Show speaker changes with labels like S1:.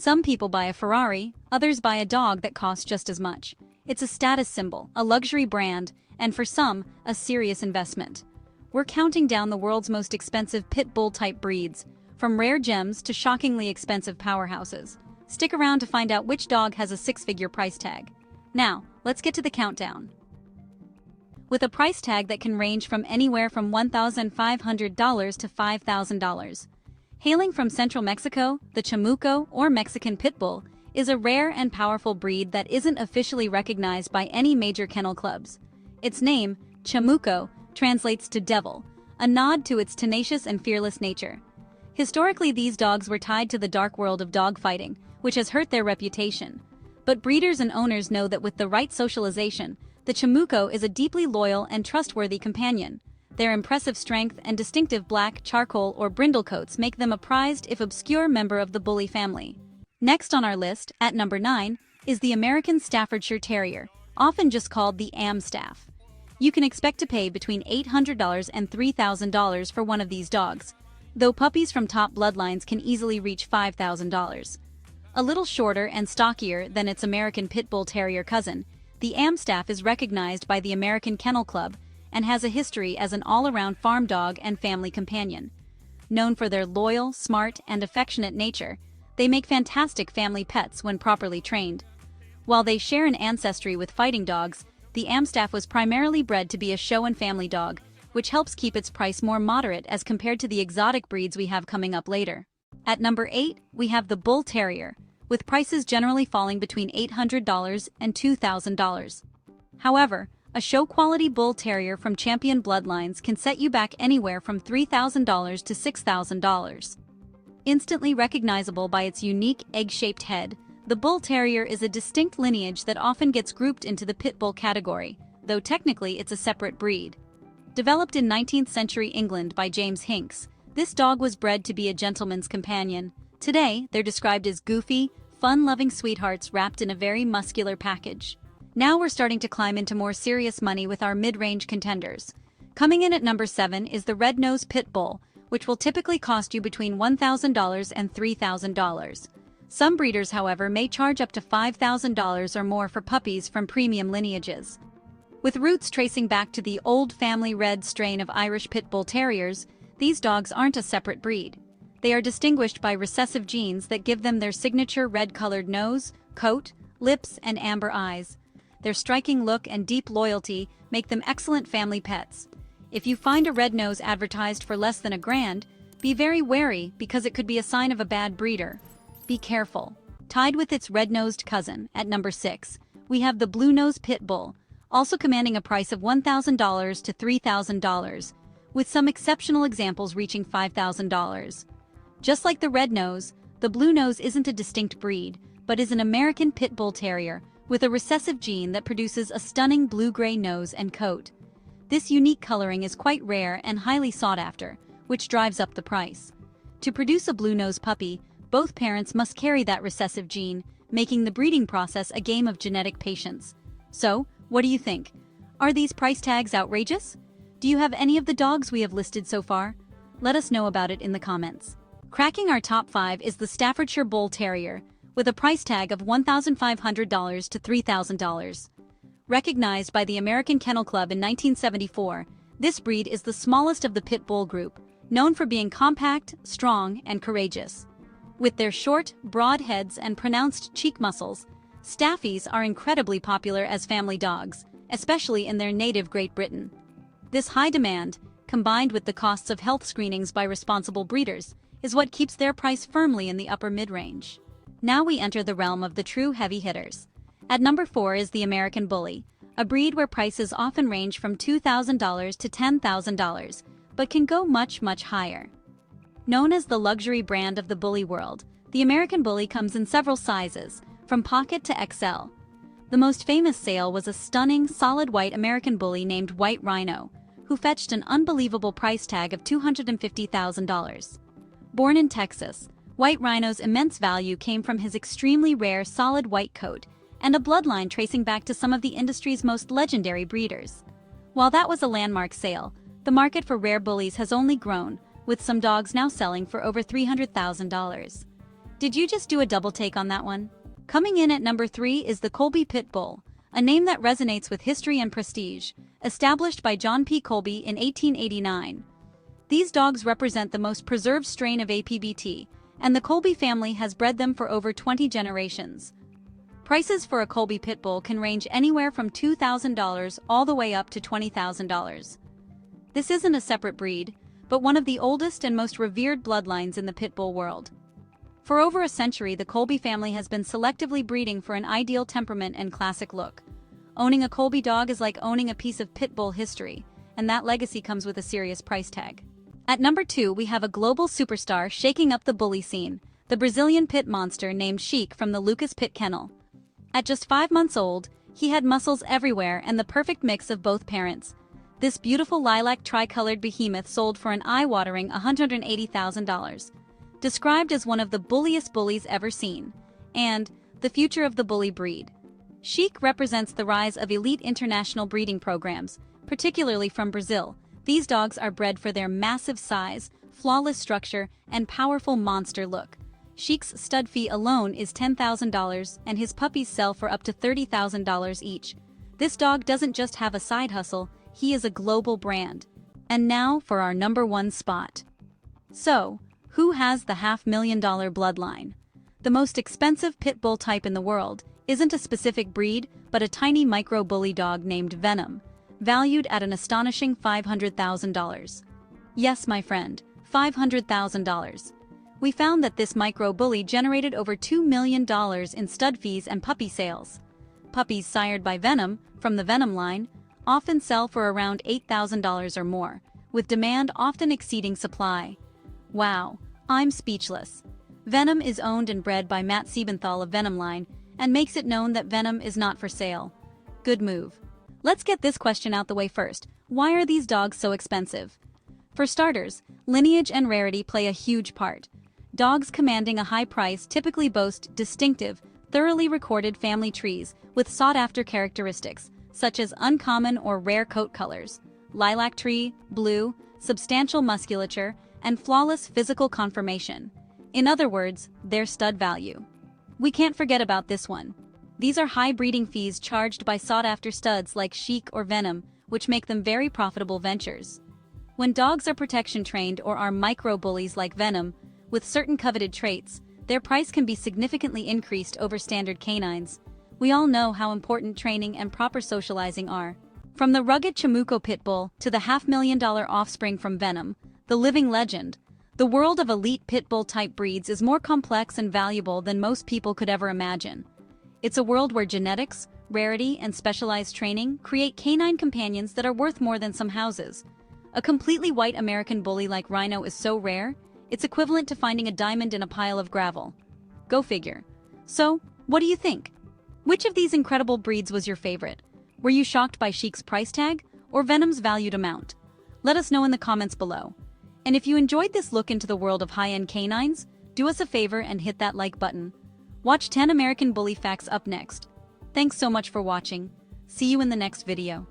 S1: Some people buy a Ferrari, others buy a dog that costs just as much. It's a status symbol, a luxury brand, and for some, a serious investment. We're counting down the world's most expensive pit bull-type breeds, from rare gems to shockingly expensive powerhouses. Stick around to find out which dog has a six-figure price tag. Now, let's get to the countdown. With a price tag that can range from anywhere from $1,500 to $5,000. Hailing from central Mexico, the Chamuco, or Mexican Pit Bull, is a rare and powerful breed that isn't officially recognized by any major kennel clubs. Its name, Chamuco, translates to devil, a nod to its tenacious and fearless nature. Historically, these dogs were tied to the dark world of dogfighting, which has hurt their reputation. But breeders and owners know that with the right socialization, the Chamuco is a deeply loyal and trustworthy companion. Their impressive strength and distinctive black, charcoal, or brindle coats make them a prized if obscure member of the bully family. Next on our list, at number 9, is the American Staffordshire Terrier, often just called the Amstaff. You can expect to pay between $800 and $3,000 for one of these dogs, though puppies from top bloodlines can easily reach $5,000. A little shorter and stockier than its American Pit Bull Terrier cousin, the Amstaff is recognized by the American Kennel Club and has a history as an all-around farm dog and family companion. Known for their loyal, smart, and affectionate nature, they make fantastic family pets when properly trained. While they share an ancestry with fighting dogs, the Amstaff was primarily bred to be a show and family dog, which helps keep its price more moderate as compared to the exotic breeds we have coming up later. At number 8, we have the Bull Terrier, with prices generally falling between $800 and $2,000. However, a show-quality Bull Terrier from champion bloodlines can set you back anywhere from $3,000 to $6,000. Instantly recognizable by its unique egg-shaped head, the Bull Terrier is a distinct lineage that often gets grouped into the Pit Bull category, though technically it's a separate breed. Developed in 19th century England by James Hinks, this dog was bred to be a gentleman's companion. Today, they're described as goofy, fun-loving sweethearts wrapped in a very muscular package. Now we're starting to climb into more serious money with our mid-range contenders. Coming in at number 7 is the Red-Nosed Pit Bull, which will typically cost you between $1,000 and $3,000. Some breeders, however, may charge up to $5,000 or more for puppies from premium lineages. With roots tracing back to the old family red strain of Irish Pit Bull Terriers, these dogs aren't a separate breed. They are distinguished by recessive genes that give them their signature red-colored nose, coat, lips, and amber eyes. Their striking look and deep loyalty make them excellent family pets. If you find a red nose advertised for less than $1,000, be very wary because it could be a sign of a bad breeder. Be careful. Tied with its red-nosed cousin, at number 6, we have the Blue-Nosed Pit Bull, also commanding a price of $1,000 to $3,000, with some exceptional examples reaching $5,000. Just like the red nose, the blue nose isn't a distinct breed, but is an American Pit Bull Terrier with a recessive gene that produces a stunning blue-gray nose and coat. This unique coloring is quite rare and highly sought after, which drives up the price. To produce a blue-nosed puppy, both parents must carry that recessive gene, making the breeding process a game of genetic patience. So, what do you think? Are these price tags outrageous? Do you have any of the dogs we have listed so far? Let us know about it in the comments. Cracking our top 5 is the Staffordshire Bull Terrier, with a price tag of $1,500 to $3,000. Recognized by the American Kennel Club in 1974, this breed is the smallest of the Pit Bull group, known for being compact, strong, and courageous. With their short, broad heads and pronounced cheek muscles, Staffies are incredibly popular as family dogs, especially in their native Great Britain. This high demand, combined with the costs of health screenings by responsible breeders, is what keeps their price firmly in the upper mid-range. Now we enter the realm of the true heavy hitters. At number 4 is the American Bully, a breed where prices often range from $2,000 to $10,000, but can go much, much higher. Known as the luxury brand of the bully world, the American Bully comes in several sizes, from pocket to XL. The most famous sale was a stunning, solid white American Bully named White Rhino, who fetched an unbelievable price tag of $250,000. Born in Texas, White Rhino's immense value came from his extremely rare solid white coat and a bloodline tracing back to some of the industry's most legendary breeders. While that was a landmark sale, the market for rare bullies has only grown, with some dogs now selling for over $300,000. Did you just do a double take on that one? Coming in at number 3 is the Colby Pit Bull, a name that resonates with history and prestige, established by John P. Colby in 1889. These dogs represent the most preserved strain of APBT, and the Colby family has bred them for over 20 generations. Prices for a Colby Pit Bull can range anywhere from $2,000 all the way up to $20,000. This isn't a separate breed, but one of the oldest and most revered bloodlines in the pit bull world. For over a century, the Colby family has been selectively breeding for an ideal temperament and classic look. Owning a Colby dog is like owning a piece of pit bull history, and that legacy comes with a serious price tag. At number 2, we have a global superstar shaking up the bully scene, the Brazilian pit monster named Sheik from the Lucas Pit Kennel. At just 5 months old, he had muscles everywhere and the perfect mix of both parents. This beautiful lilac tri-colored behemoth sold for an eye-watering $180,000. Described as one of the bulliest bullies ever seen, and the future of the bully breed. Sheik represents the rise of elite international breeding programs, particularly from Brazil. These dogs are bred for their massive size, flawless structure, and powerful monster look. Sheik's stud fee alone is $10,000, and his puppies sell for up to $30,000 each. This dog doesn't just have a side hustle, he is a global brand. And now for our number 1 spot. So, who has the $500,000 bloodline? The most expensive pit bull type in the world isn't a specific breed, but a tiny micro-bully dog named Venom, valued at an astonishing $500,000. Yes, my friend, $500,000. We found that this micro-bully generated over $2 million in stud fees and puppy sales. Puppies sired by Venom, from the Venom line, often sell for around $8,000 or more, with demand often exceeding supply. Wow, I'm speechless. Venom is owned and bred by Matt Siebenthal of Venom line, and makes it known that Venom is not for sale. Good move. Let's get this question out the way first. Why are these dogs so expensive? For starters, lineage and rarity play a huge part. Dogs commanding a high price typically boast distinctive, thoroughly recorded family trees with sought-after characteristics, such as uncommon or rare coat colors, lilac tree, blue, substantial musculature, and flawless physical conformation. In other words, their stud value. We can't forget about this one. These are high breeding fees charged by sought-after studs like Sheik or Venom, which make them very profitable ventures. When dogs are protection trained or are micro-bullies like Venom, with certain coveted traits, their price can be significantly increased over standard canines. We all know how important training and proper socializing are. From the rugged Chamuco pit bull to the $500,000 offspring from Venom, the living legend, the world of elite pit bull-type breeds is more complex and valuable than most people could ever imagine. It's a world where genetics, rarity, and specialized training create canine companions that are worth more than some houses. A completely white American bully like Rhino is so rare, it's equivalent to finding a diamond in a pile of gravel. Go figure. So, what do you think? Which of these incredible breeds was your favorite? Were you shocked by Sheik's price tag, or Venom's valued amount? Let us know in the comments below. And if you enjoyed this look into the world of high-end canines, do us a favor and hit that like button. Watch 10 American Bully Facts up next. Thanks so much for watching. See you in the next video.